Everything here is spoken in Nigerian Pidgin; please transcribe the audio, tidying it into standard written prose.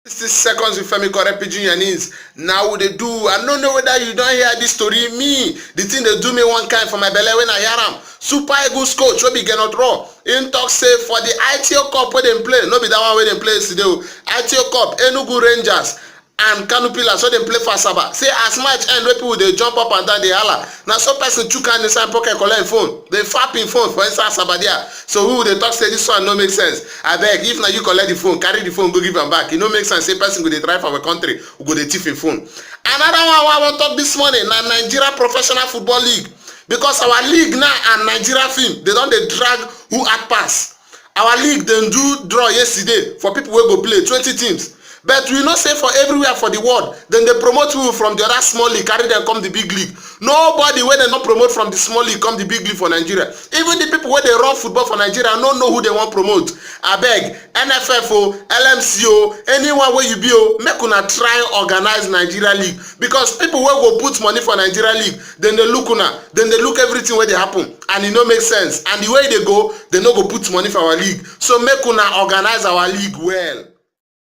60 seconds with Femi Korrect pidgin yannings. Now they do. I don't know whether you don't hear this story. Me, the thing they do me one kind for my belly when I hear them. Super Eagles coach will be Gernot Rohr. In talk say for the Aiteo Cup where they play. No be that one where they play today. Aiteo Cup, Enugu Rangers and Canopilla, so they play for Saba. Say as much and when people they jump up and down they holler. Now some person chook hand inside pocket collect phone. They fapping phone for inside Saba there. So who they talk say this one no make sense. I beg if now you collect the phone, carry the phone, go give them back. It no make sense. Say person go they drive for our country, who go they thief in phone. Another one I want to talk this morning na Nigeria Professional Football League. Because our league now and Nigeria film, they don't they drag who at pass. Our league then do draw yesterday for people who go play 20 teams. But we not say for everywhere for the world. Then they promote people from the other small league, carry them come the big league. Nobody when they not promote from the small league come the big league for Nigeria. Even the people where they run football for Nigeria don't know who they want promote. I beg NFF, LMCO, anyone where you be, make una try organize Nigeria league because people will go put money for Nigeria league. Then they look una, then they look everything where they happen, and it no make sense. And the way they go, they no go put money for our league. So make una organize our league well.